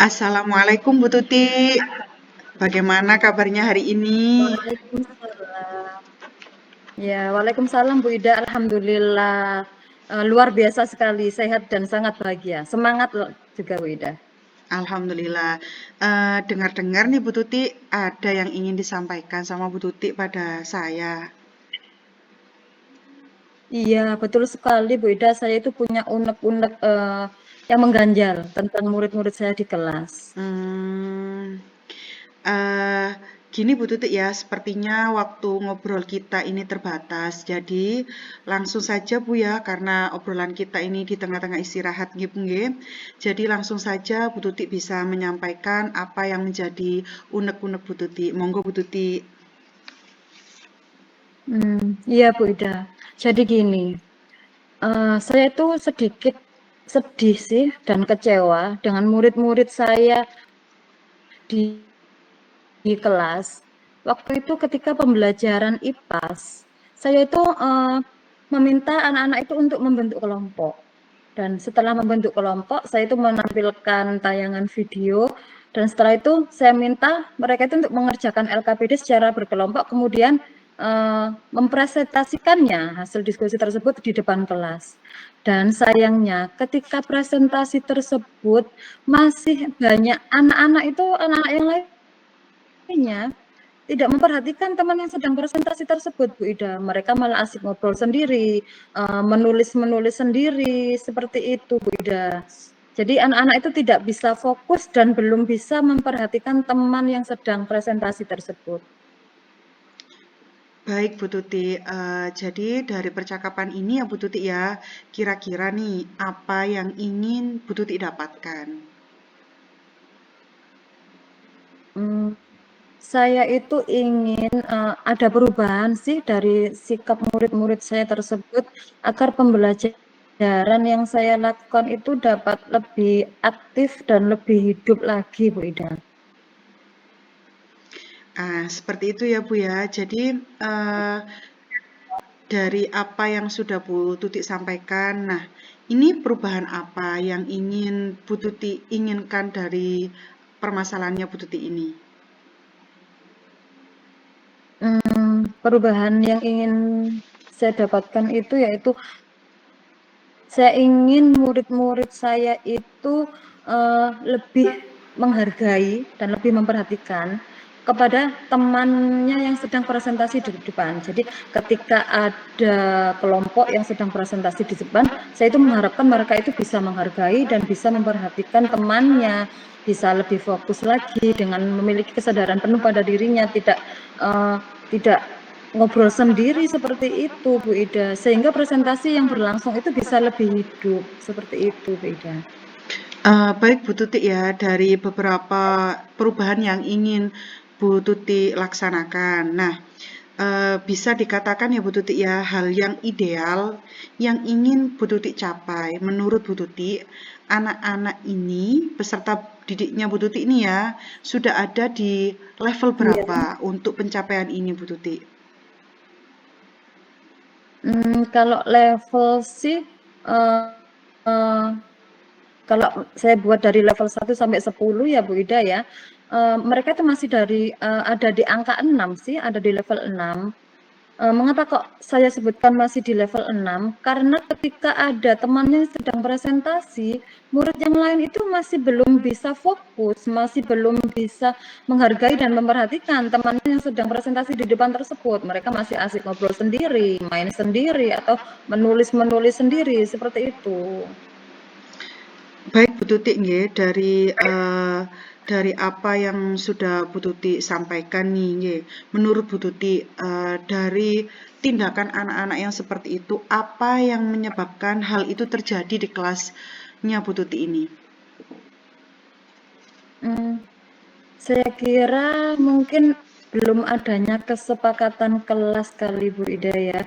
Assalamualaikum Bu Tuti. Bagaimana kabarnya hari ini? Waalaikumsalam. Ya, waalaikumsalam Bu Ida. Alhamdulillah, luar biasa sekali, sehat dan sangat bahagia. Semangat loh juga Bu Ida. Alhamdulillah. Dengar-dengar nih Bu Tuti, ada yang ingin disampaikan sama Bu Tuti pada saya. Iya, betul sekali Bu Ida. Saya itu punya unek-unek yang mengganjal tentang murid-murid saya di kelas. Hmm, eh, Gini Bu Tuti ya, sepertinya waktu ngobrol kita ini terbatas. Jadi langsung saja Bu ya, karena obrolan kita ini di tengah-tengah istirahat gitu nggih. Jadi langsung saja Bu Tuti bisa menyampaikan apa yang menjadi unek-unek Bu Tuti. Monggo Bu Tuti. Iya Bu Ida. Jadi gini, saya itu sedikit sedih sih dan kecewa dengan murid-murid saya di kelas. Waktu itu ketika pembelajaran IPAS, saya itu meminta anak-anak itu untuk membentuk kelompok. Dan setelah membentuk kelompok, saya itu menampilkan tayangan video. Dan setelah itu saya minta mereka itu untuk mengerjakan LKPD secara berkelompok, kemudian mempresentasikannya hasil diskusi tersebut di depan kelas. Dan sayangnya ketika presentasi tersebut masih banyak anak-anak itu, anak-anak yang lainnya tidak memperhatikan teman yang sedang presentasi tersebut, Bu Ida. Mereka malah asik ngobrol sendiri, menulis sendiri, seperti itu, Bu Ida. Jadi anak-anak itu tidak bisa fokus dan belum bisa memperhatikan teman yang sedang presentasi tersebut. Baik Bu Tuti, jadi dari percakapan ini ya Bu Tuti ya, kira-kira nih apa yang ingin Bu Tuti dapatkan? Hmm, saya itu ingin ada perubahan sih dari sikap murid-murid saya tersebut agar pembelajaran yang saya lakukan itu dapat lebih aktif dan lebih hidup lagi, Bu Ida. Seperti itu ya Bu ya. Jadi dari apa yang sudah Bu Tuti sampaikan, nah ini perubahan apa yang ingin Bu Tuti inginkan dari permasalahannya Bu Tuti ini? Perubahan yang ingin saya dapatkan itu yaitu saya ingin murid-murid saya itu lebih menghargai dan lebih memperhatikan kepada temannya yang sedang presentasi di depan. Jadi ketika ada kelompok yang sedang presentasi di depan, saya itu mengharapkan mereka itu bisa menghargai dan bisa memperhatikan temannya, bisa lebih fokus lagi dengan memiliki kesadaran penuh pada dirinya, tidak ngobrol sendiri seperti itu, Bu Ida. Sehingga presentasi yang berlangsung itu bisa lebih hidup, seperti itu, Bu Ida. Baik Bu Tuti ya, dari beberapa perubahan yang ingin Bu Tuti laksanakan. Nah, bisa dikatakan ya Bu Tuti ya, hal yang ideal yang ingin Bu Tuti capai. Menurut Bu Tuti, anak-anak ini, peserta didiknya Bu Tuti ini ya, sudah ada di level Iya. berapa untuk pencapaian ini Bu Tuti? Kalau level sih, eee eee, kalau saya buat dari level 1 sampai 10 ya, Bu Ida ya, mereka itu masih ada di angka 6 sih, ada di level 6. Mengapa kok saya sebutkan masih di level 6? Karena ketika ada temannya yang sedang presentasi, murid yang lain itu masih belum bisa fokus, masih belum bisa menghargai dan memperhatikan temannya yang sedang presentasi di depan tersebut. Mereka masih asik ngobrol sendiri, main sendiri, atau menulis sendiri, seperti itu. Baik Bu Tuti nggih, dari apa yang sudah Bu Tuti sampaikan nih nggih, menurut Bu Tuti, dari tindakan anak-anak yang seperti itu, apa yang menyebabkan hal itu terjadi di kelasnya Bu Tuti ini? Mmm, saya kira mungkin belum adanya kesepakatan kelas kali, Bu Ida ya.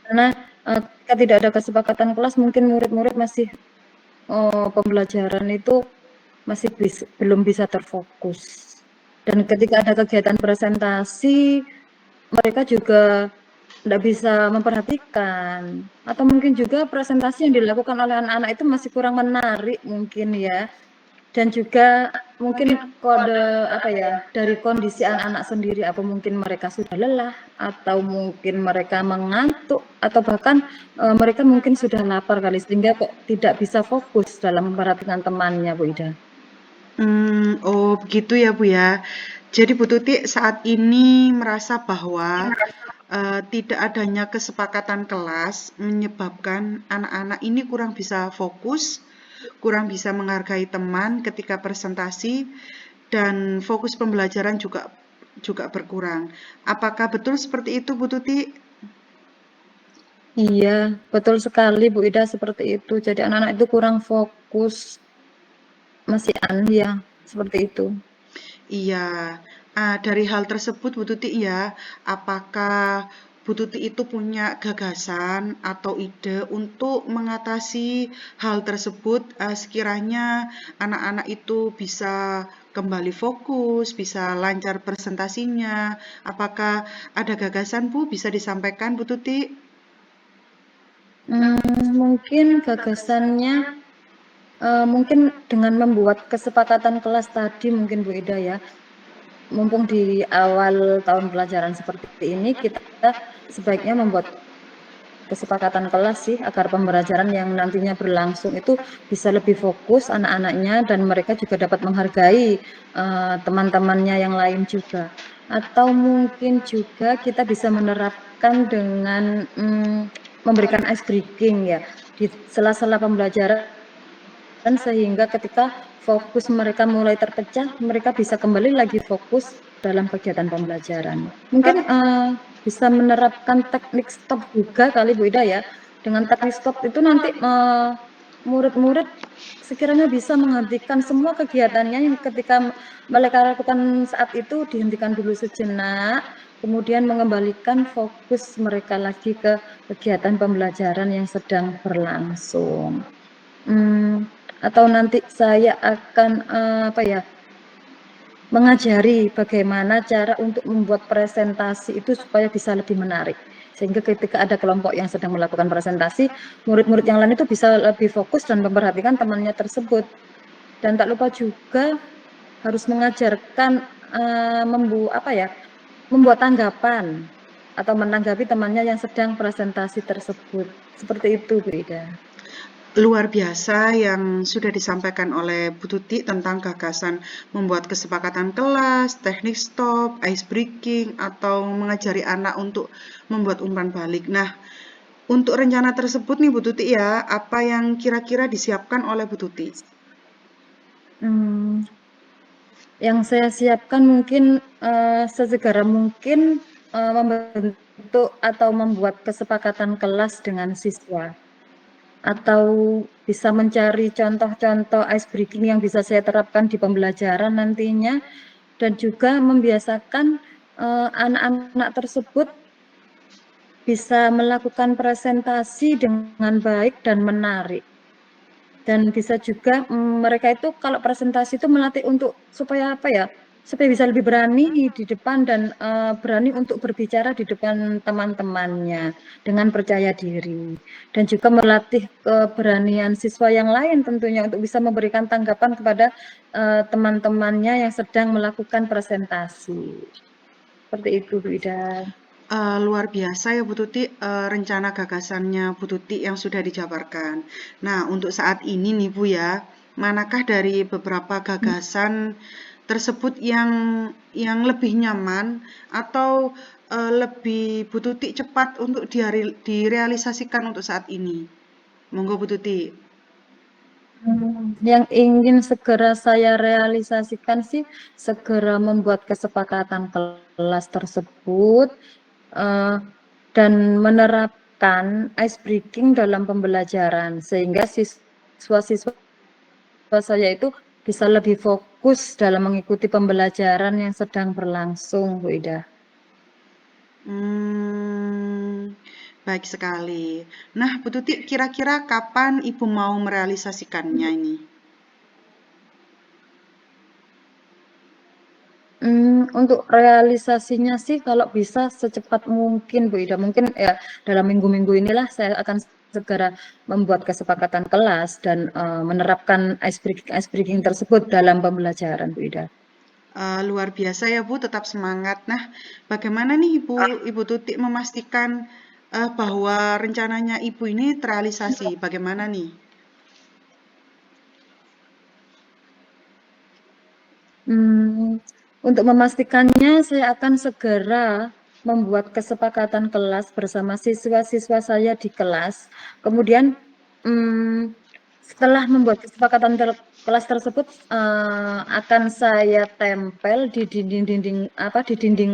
Karena ketika tidak ada kesepakatan kelas, mungkin murid-murid masih pembelajaran itu masih belum bisa terfokus. Dan ketika ada kegiatan presentasi, mereka juga tidak bisa memperhatikan. Atau mungkin juga presentasi yang dilakukan oleh anak-anak itu masih kurang menarik mungkin ya. Dan juga mungkin kode apa ya, dari kondisi anak-anak sendiri, apa mungkin mereka sudah lelah, atau mungkin mereka mengantuk, atau bahkan mereka mungkin sudah lapar kali, sehingga kok tidak bisa fokus dalam memperhatikan temannya, Bu Ida. Oh begitu ya Bu ya. Jadi Bu Tuti saat ini merasa bahwa tidak adanya kesepakatan kelas menyebabkan anak-anak ini kurang bisa fokus, kurang bisa menghargai teman ketika presentasi, dan fokus pembelajaran juga berkurang. Apakah betul seperti itu Bu Tuti? Iya, betul sekali Bu Ida, seperti itu. Jadi anak-anak itu kurang fokus, masih aneh ya, seperti itu. Iya, dari hal tersebut Bu Tuti ya, apakah Bu Tuti itu punya gagasan atau ide untuk mengatasi hal tersebut, sekiranya anak-anak itu bisa kembali fokus, bisa lancar presentasinya. Apakah ada gagasan Bu, bisa disampaikan Bu Tuti? Mungkin gagasannya mungkin dengan membuat kesepakatan kelas tadi mungkin Bu Ida ya. Mumpung di awal tahun pelajaran seperti ini, kita sebaiknya membuat kesepakatan kelas sih, agar pembelajaran yang nantinya berlangsung itu bisa lebih fokus anak-anaknya, dan mereka juga dapat menghargai teman-temannya yang lain juga. Atau mungkin juga kita bisa menerapkan dengan memberikan ice breaking ya di sela-sela pembelajaran, sehingga ketika fokus mereka mulai terpecah, mereka bisa kembali lagi fokus dalam kegiatan pembelajaran. Mungkin bisa menerapkan teknik stop juga kali Bu Ida ya. Dengan teknik stop itu nanti murid-murid sekiranya bisa menghentikan semua kegiatannya yang ketika mereka lakukan saat itu, dihentikan dulu sejenak, kemudian mengembalikan fokus mereka lagi ke kegiatan pembelajaran yang sedang berlangsung. Atau nanti saya akan apa ya, mengajari bagaimana cara untuk membuat presentasi itu supaya bisa lebih menarik. Sehingga ketika ada kelompok yang sedang melakukan presentasi, murid-murid yang lain itu bisa lebih fokus dan memperhatikan temannya tersebut. Dan tak lupa juga harus mengajarkan membuat tanggapan atau menanggapi temannya yang sedang presentasi tersebut. Seperti itu, Bu Ida. Luar biasa yang sudah disampaikan oleh Bu Tuti tentang gagasan membuat kesepakatan kelas, teknik stop, ice breaking, atau mengajari anak untuk membuat umpan balik. Nah, untuk rencana tersebut nih Bu Tuti ya, apa yang kira-kira disiapkan oleh Bu Tuti? Hmm, yang saya siapkan mungkin sesegera mungkin membentuk atau membuat kesepakatan kelas dengan siswa, atau bisa mencari contoh-contoh ice breaking yang bisa saya terapkan di pembelajaran nantinya, dan juga membiasakan anak-anak tersebut bisa melakukan presentasi dengan baik dan menarik. Dan bisa juga mereka itu kalau presentasi itu melatih untuk supaya apa ya, supaya bisa lebih berani di depan, dan berani untuk berbicara di depan teman-temannya dengan percaya diri, dan juga melatih keberanian siswa yang lain tentunya untuk bisa memberikan tanggapan kepada teman-temannya yang sedang melakukan presentasi. Seperti itu, Bu Ida. Luar biasa ya Bu Tuti, rencana gagasannya Bu Tuti yang sudah dijabarkan. Nah, untuk saat ini nih Bu ya, manakah dari beberapa gagasan tersebut yang lebih nyaman atau lebih Bu Tuti cepat untuk direalisasikan untuk saat ini? Monggo Bu Tuti. Yang ingin segera saya realisasikan sih, segera membuat kesepakatan kelas tersebut eh, dan menerapkan ice breaking dalam pembelajaran, sehingga siswa-siswa saya itu bisa lebih fokus dalam mengikuti pembelajaran yang sedang berlangsung, Bu Ida. Hmm, baik sekali. Nah, Bu Tuti, kira-kira kapan Ibu mau merealisasikannya ini? Untuk realisasinya sih kalau bisa secepat mungkin, Bu Ida. Mungkin ya dalam minggu-minggu inilah saya akan segera membuat kesepakatan kelas dan menerapkan ice breaking tersebut dalam pembelajaran, Bu Ida. Luar biasa ya Bu, tetap semangat. Nah, bagaimana nih Ibu Tuti memastikan bahwa rencananya Ibu ini terrealisasi? Bagaimana nih? Untuk memastikannya, saya akan segera membuat kesepakatan kelas bersama siswa-siswa saya di kelas. Kemudian, setelah membuat kesepakatan kelas tersebut, akan saya tempel di dinding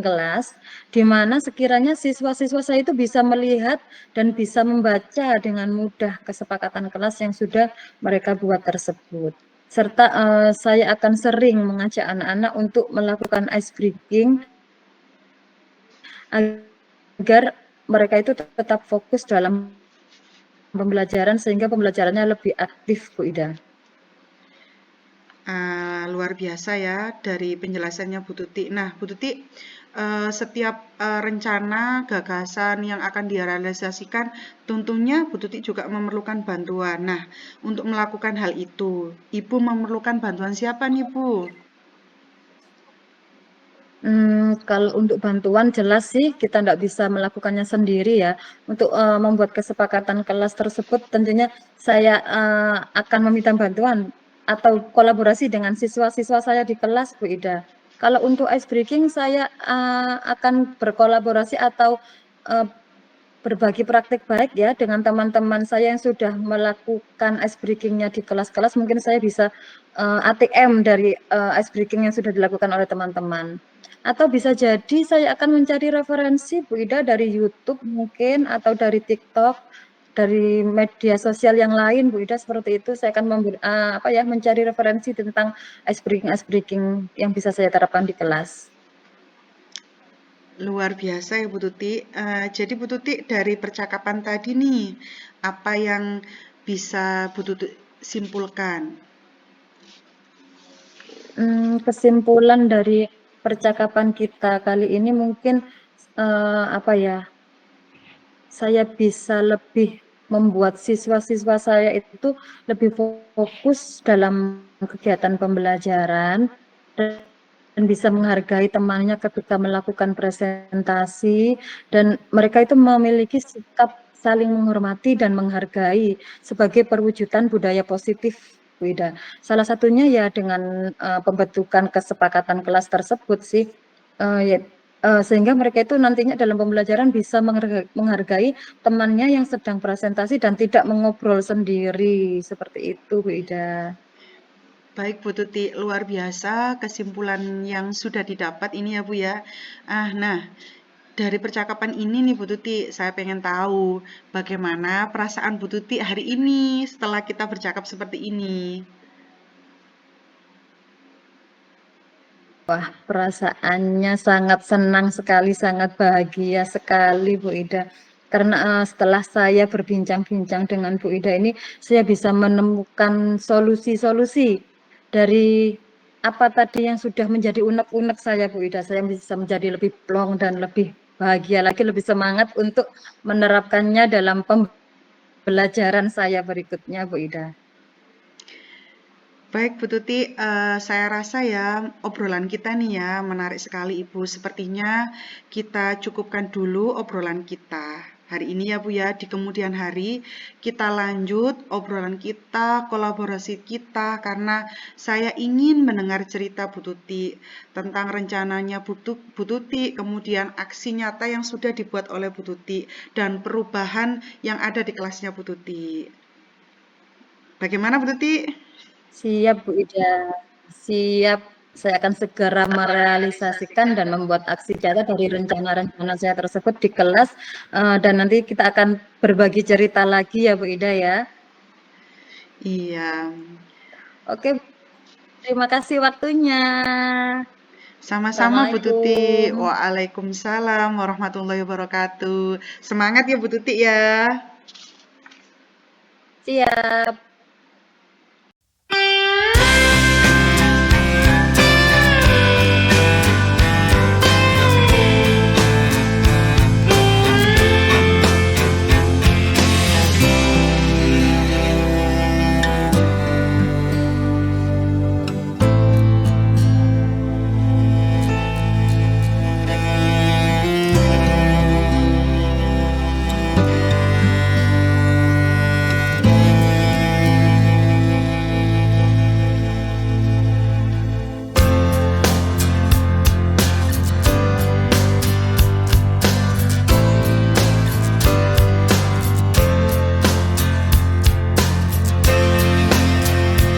kelas, di mana sekiranya siswa-siswa saya itu bisa melihat dan bisa membaca dengan mudah kesepakatan kelas yang sudah mereka buat tersebut. Serta saya akan sering mengajak anak-anak untuk melakukan ice breaking agar mereka itu tetap fokus dalam pembelajaran sehingga pembelajarannya lebih aktif, Bu Ida. Luar biasa ya dari penjelasannya Bu Tuti. Nah, Bu Tuti, setiap rencana, gagasan yang akan direalisasikan, tentunya Bu Tuti juga memerlukan bantuan. Nah, untuk melakukan hal itu, Ibu memerlukan bantuan siapa nih, Bu? Kalau untuk bantuan jelas sih kita tidak bisa melakukannya sendiri ya. Untuk membuat kesepakatan kelas tersebut tentunya saya akan meminta bantuan atau kolaborasi dengan siswa-siswa saya di kelas, Bu Ida. Kalau untuk ice breaking saya akan berkolaborasi atau uh, berbagi praktik baik ya dengan teman-teman saya yang sudah melakukan ice breaking-nya di kelas-kelas. Mungkin saya bisa ATM dari ice breaking yang sudah dilakukan oleh teman-teman. Atau bisa jadi saya akan mencari referensi Bu Ida dari YouTube mungkin atau dari TikTok, dari media sosial yang lain Bu Ida seperti itu. Saya akan mencari referensi tentang ice breaking yang bisa saya terapkan di kelas. Luar biasa ya Bu Tuti. Jadi Bu Tuti dari percakapan tadi nih, apa yang bisa Bu Tuti simpulkan? Kesimpulan dari percakapan kita kali ini mungkin saya bisa lebih membuat siswa-siswa saya itu lebih fokus dalam kegiatan pembelajaran dan bisa menghargai temannya ketika melakukan presentasi dan mereka itu memiliki sikap saling menghormati dan menghargai sebagai perwujudan budaya positif, Bu Ida. Salah satunya ya dengan pembentukan kesepakatan kelas tersebut sih, sehingga mereka itu nantinya dalam pembelajaran bisa menghargai temannya yang sedang presentasi dan tidak mengobrol sendiri, seperti itu, Bu Ida. Baik Bu Tuti, luar biasa kesimpulan yang sudah didapat ini ya Bu ya. Nah, dari percakapan ini nih Bu Tuti, saya pengen tahu bagaimana perasaan Bu Tuti hari ini setelah kita bercakap seperti ini. Wah, perasaannya sangat senang sekali, sangat bahagia sekali, Bu Ida. Karena setelah saya berbincang-bincang dengan Bu Ida ini, saya bisa menemukan solusi-solusi dari apa tadi yang sudah menjadi unek-unek saya, Bu Ida. Saya bisa menjadi lebih plong dan lebih bahagia lagi, lebih semangat untuk menerapkannya dalam pembelajaran saya berikutnya, Bu Ida. Baik Bu Tuti, saya rasa ya obrolan kita nih ya menarik sekali Ibu. Sepertinya kita cukupkan dulu obrolan kita hari ini ya Bu ya. Di kemudian hari kita lanjut obrolan kita, kolaborasi kita karena saya ingin mendengar cerita Bu Tuti tentang rencananya Bu Tuti, kemudian aksi nyata yang sudah dibuat oleh Bu Tuti dan perubahan yang ada di kelasnya Bu Tuti. Bagaimana Bu Tuti? Siap, Bu Ida. Siap. Saya akan segera merealisasikan dan membuat aksi nyata dari rencana-rencana saya tersebut di kelas. Dan nanti kita akan berbagi cerita lagi ya, Bu Ida ya. Iya. Oke, terima kasih waktunya. Sama-sama Bu Tuti. Assalamualaikum. Waalaikumsalam warahmatullahi wabarakatuh. Semangat ya Bu Tuti ya. Siap.